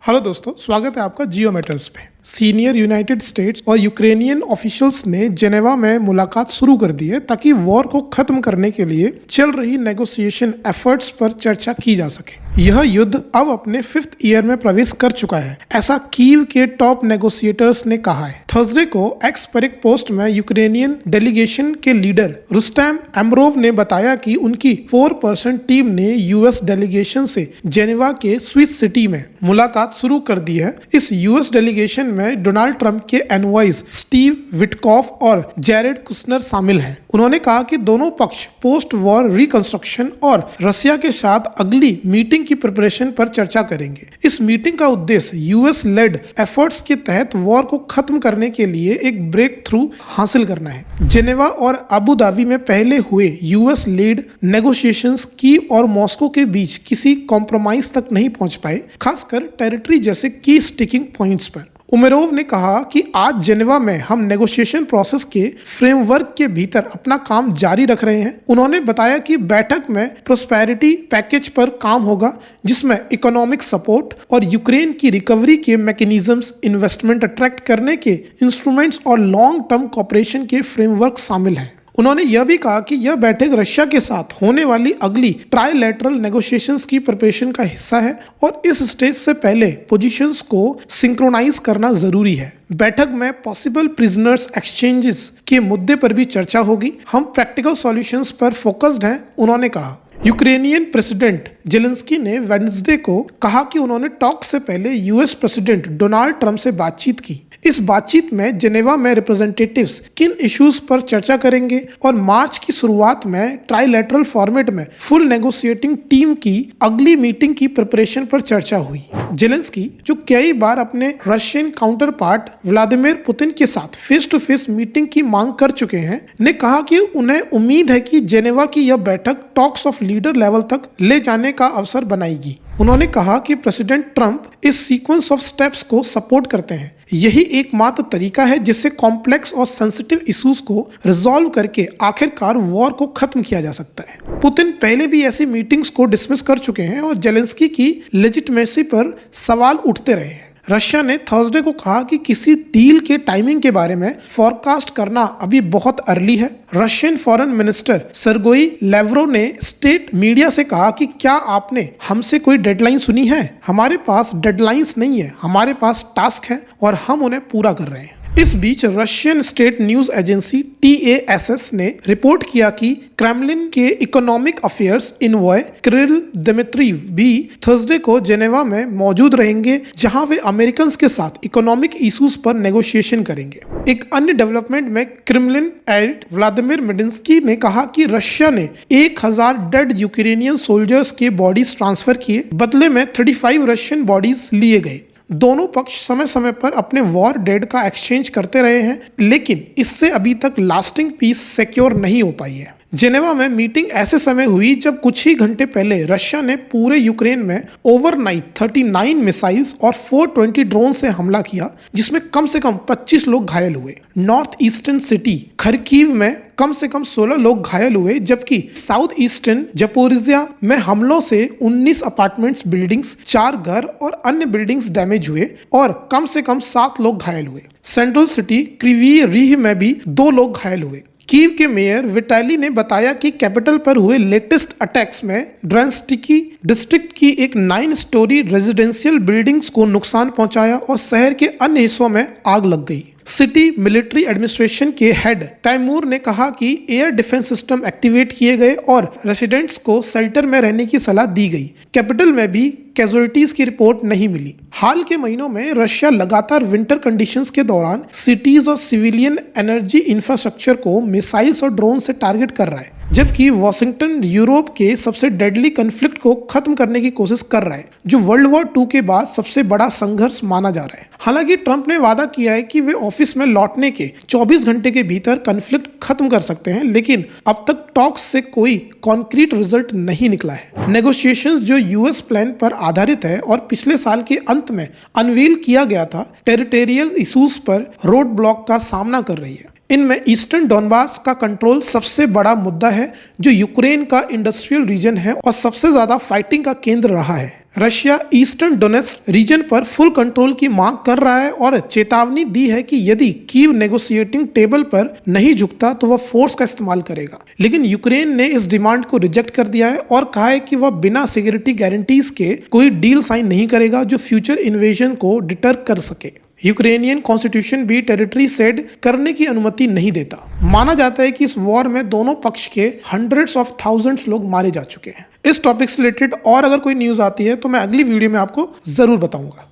Hello दोस्तों, स्वागत है आपका जियो मैटर्स पे। सीनियर यूनाइटेड स्टेट्स और यूक्रेनियन ऑफिशियल्स ने जेनेवा में मुलाकात शुरू कर दी है ताकि वॉर को खत्म करने के लिए चल रही नेगोशिएशन एफर्ट्स पर चर्चा की जा सके। यह युद्ध अब अपने 5th ईयर में प्रवेश कर चुका है, ऐसा कीव के टॉप नेगोशिएटर्स ने कहा है। थर्सडे को एक्स पर एक पोस्ट में यूक्रेनियन डेलीगेशन के लीडर रुस्टेम अमरोव ने बताया कि उनकी 4% टीम ने यूएस डेलीगेशन से जेनेवा के स्विस सिटी में मुलाकात शुरू कर दी है। इस यूएस डेलीगेशन में डोनाल्ड ट्रंप के एनवाइज स्टीव विटकॉफ और जैरेड कुशनर शामिल हैं। उन्होंने कहा कि दोनों पक्ष पोस्ट वॉर रिकंस्ट्रक्शन और रशिया के साथ अगली मीटिंग की प्रिपरेशन पर चर्चा करेंगे। इस मीटिंग का उद्देश्य यूएस लेड एफर्ट्स के तहत वॉर को खत्म करने के लिए एक ब्रेक थ्रू हासिल करना है। जेनेवा और अबू धाबी में पहले हुए यूएस लेड नेगोशिएशंस कीव और मॉस्को के बीच किसी कॉम्प्रोमाइज तक नहीं पहुंच पाए, खासकर टेरिटरी जैसे की स्टिकिंग पॉइंट्स पर। उमेरोव ने कहा कि आज जेनेवा में हम नेगोशिएशन प्रोसेस के फ्रेमवर्क के भीतर अपना काम जारी रख रहे हैं। उन्होंने बताया कि बैठक में प्रोस्पेरिटी पैकेज पर काम होगा, जिसमें इकोनॉमिक सपोर्ट और यूक्रेन की रिकवरी के मैकेनिज्म्स, इन्वेस्टमेंट अट्रैक्ट करने के इंस्ट्रूमेंट्स और लॉन्ग टर्म कॉपरेशन के फ्रेमवर्क शामिल हैं। उन्होंने यह भी कहा कि यह बैठक रशिया के साथ होने वाली अगली ट्राइलैटरल नेगोशिएशंस की प्रिपरेशन का हिस्सा है और इस स्टेज से पहले पोजीशंस को सिंक्रोनाइज करना जरूरी है। बैठक में पॉसिबल प्रिजनर्स एक्सचेंजेस के मुद्दे पर भी चर्चा होगी। हम प्रैक्टिकल सॉल्यूशंस पर फोकस्ड हैं, उन्होंने कहा। यूक्रेनियन प्रेसिडेंट जेलेंस्की ने वेडनेसडे को कहा कि उन्होंने टॉक से पहले यूएस प्रेसिडेंट डोनाल्ड ट्रंप से बातचीत की। इस बातचीत में जेनेवा में रिप्रेजेंटेटिव्स किन इश्यूज पर चर्चा करेंगे और मार्च की शुरुआत में ट्राइलैटरल फॉर्मेट में फुल नेगोशिएटिंग टीम की अगली मीटिंग की प्रिपरेशन पर चर्चा हुई। जेलेंस्की, जो कई बार अपने Russian counter part Vladimir Putin के साथ फेस टू फेस मीटिंग की मांग कर चुके हैं, ने कहा कि उन्हें उम्मीद है कि जेनेवा की यह बैठक टॉक्स ऑफ लीडर लेवल तक ले जाने का अवसर बनाएगी। उन्होंने कहा कि प्रेसिडेंट ट्रंप इस सीक्वेंस ऑफ स्टेप्स को सपोर्ट करते हैं। यही एकमात्र तरीका है जिससे कॉम्प्लेक्स और सेंसिटिव इश्यूज को रिजॉल्व करके आखिरकार वॉर को खत्म किया जा सकता है। पुतिन पहले भी ऐसी मीटिंग्स को डिसमिस कर चुके हैं और जेलेंस्की की लेजिटिमेसी पर सवाल उठते रहे हैं। रशिया ने थर्सडे को कहा कि किसी डील के टाइमिंग के बारे में फोरकास्ट करना अभी बहुत अर्ली है। Russian foreign minister Sergei Lavrov ने स्टेट मीडिया से कहा कि क्या आपने हमसे कोई डेडलाइन सुनी है? हमारे पास डेडलाइंस नहीं है, हमारे पास टास्क है और हम उन्हें पूरा कर रहे हैं। इस बीच Russian state news agency TASS ने रिपोर्ट किया कि क्रेमलिन के economic affairs envoy Kirill Dmitriev भी थर्सडे को जेनेवा में मौजूद रहेंगे, जहां वे अमेरिकन के साथ इकोनॉमिक इश्यूज पर नेगोशिएशन करेंगे। एक अन्य डेवलपमेंट में क्रेमलिन एड व्लादिमीर मेडिंस्की ने कहा कि रशिया ने 1000 डेड यूक्रेनियन सोल्जर्स के बॉडीज ट्रांसफर किए, बदले में 35 रशियन बॉडीज लिए गए। दोनों पक्ष समय समय पर अपने वॉर डेड का एक्सचेंज करते रहे हैं, लेकिन इससे अभी तक लास्टिंग पीस सिक्योर नहीं हो पाई है। जेनेवा में मीटिंग ऐसे समय हुई जब कुछ ही घंटे पहले रशिया ने पूरे यूक्रेन में ओवरनाइट 39 मिसाइल्स और 420 ड्रोन से हमला किया, जिसमें कम से कम 25 लोग घायल हुए। नॉर्थ ईस्टर्न सिटी खरकीव में कम से कम 16 लोग घायल हुए, जबकि साउथ ईस्टर्न जपोरिजिया में हमलों से 19 अपार्टमेंट्स बिल्डिंग्स, 4 घर और अन्य बिल्डिंग्स डैमेज हुए और कम से कम 7 लोग घायल हुए। सेंट्रल सिटी क्रिवी रीह में भी 2 लोग घायल हुए। कीव के मेयर विटाली ने बताया कि कैपिटल पर हुए लेटेस्ट अटैक्स में ड्रेंस्टिकी डिस्ट्रिक्ट की एक 9 स्टोरी रेजिडेंशियल बिल्डिंग्स को नुकसान पहुंचाया और शहर के अन्य हिस्सों में आग लग गई। सिटी मिलिट्री एडमिनिस्ट्रेशन के हेड तैमूर ने कहा कि एयर डिफेंस सिस्टम एक्टिवेट किए गए और रेसिडेंट्स को शेल्टर में रहने की सलाह दी गई। कैपिटल में भी कैजुअलिटीज की रिपोर्ट नहीं मिली। हाल के महीनों में रशिया लगातार विंटर कंडीशंस के दौरान सिटीज और सिविलियन एनर्जी इंफ्रास्ट्रक्चर को मिसाइल्स और ड्रोन से टारगेट कर रहा है, जबकि वॉशिंगटन यूरोप के सबसे डेडली कन्फ्लिक्ट को खत्म करने की कोशिश कर रहा है, जो वर्ल्ड वॉर 2 के बाद सबसे बड़ा संघर्ष माना जा रहा है। हालांकि ट्रंप ने वादा किया है कि वे ऑफिस में लौटने के 24 घंटे के भीतर कन्फ्लिक्ट खत्म कर सकते हैं, लेकिन अब तक टॉक्स से कोई कॉन्क्रीट रिजल्ट नहीं निकला है। नेगोशिएशंस जो यूएस प्लान पर आधारित है और पिछले साल के अंत में अनवील किया गया था, टेरिटोरियल इश्यूज पर रोड ब्लॉक का सामना कर रही है। इनमें ईस्टर्न डोनबास का कंट्रोल सबसे बड़ा मुद्दा है, जो यूक्रेन का इंडस्ट्रियल रीजन है और सबसे ज्यादा फाइटिंग का केंद्र रहा है। रशिया ईस्टर्न डोनेट्स्क रीजन पर फुल कंट्रोल की मांग कर रहा है और चेतावनी दी है कि यदि कीव नेगोशिएटिंग टेबल पर नहीं झुकता तो वह फोर्स का इस्तेमाल करेगा। लेकिन यूक्रेन ने इस डिमांड को रिजेक्ट कर दिया है और कहा है कि वह बिना सिक्योरिटी गारंटीज के कोई डील साइन नहीं करेगा जो फ्यूचर इन्वेजन को डिटर कर सके। यूक्रेनियन कॉन्स्टिट्यूशन भी टेरिटरी सेड करने की अनुमति नहीं देता। माना जाता है कि इस वॉर में दोनों पक्ष के हंड्रेड्स ऑफ थाउजेंड्स लोग मारे जा चुके हैं। इस टॉपिक से रिलेटेड और अगर कोई न्यूज आती है तो मैं अगली वीडियो में आपको जरूर बताऊंगा।